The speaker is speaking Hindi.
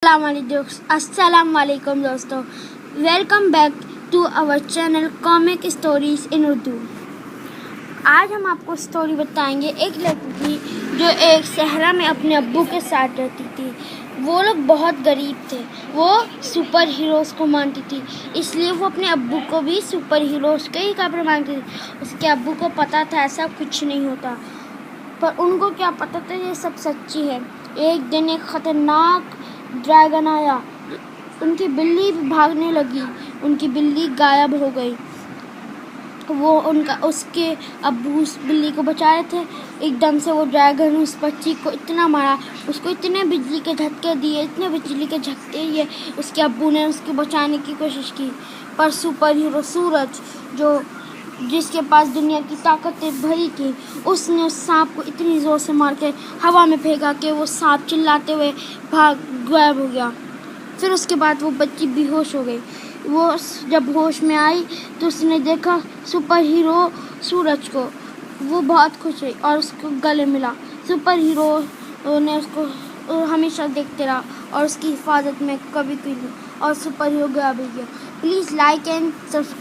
अस्सलाम वालेकुम दोस्तों, welcome back to our channel comic stories in Urdu. आज हम आपको स्टोरी बताएंगे एक लड़की जो एक सहरा में अपने अब्बू के साथ रहती थी। वो लोग बहुत गरीब थे। वो सुपर हीरोज़ को मानती थी, इसलिए वो अपने अब्बू को भी सुपर हीरोज़ के ही कपड़े मांगती थी। उसके अब्बू को पता था ऐसा कुछ नहीं होता, पर उनको क्या पता था ये सब सच्ची है। एक दिन एक ख़तरनाक ड्रैगन आया। उनकी बिल्ली भागने लगी, उनकी बिल्ली गायब हो गई। उसके अब्बू उस बिल्ली को बचा रहे थे। एकदम से वो ड्रैगन उस बच्ची को इतना मारा, उसको इतने बिजली के झटके दिए, इतने बिजली के झटके दिए। उसके अब्बू ने उसको बचाने की कोशिश की, पर सुपर हीरो सूरज, जिसके पास दुनिया की ताकतें भरी थी, उसने उस सांप को इतनी ज़ोर से मार के हवा में फेंका कि वो सांप चिल्लाते हुए गायब हो गया। फिर उसके बाद वो बच्ची बेहोश हो गई। वो जब होश में आई तो उसने देखा सुपर हीरो सूरज को। वो बहुत खुश हुई और उसको गले मिला। सुपर हीरो ने उसको हमेशा देखते रहा और उसकी हिफाजत में कभी की नहीं, और सुपर हीरो गया भी गया। Please like and subscribe.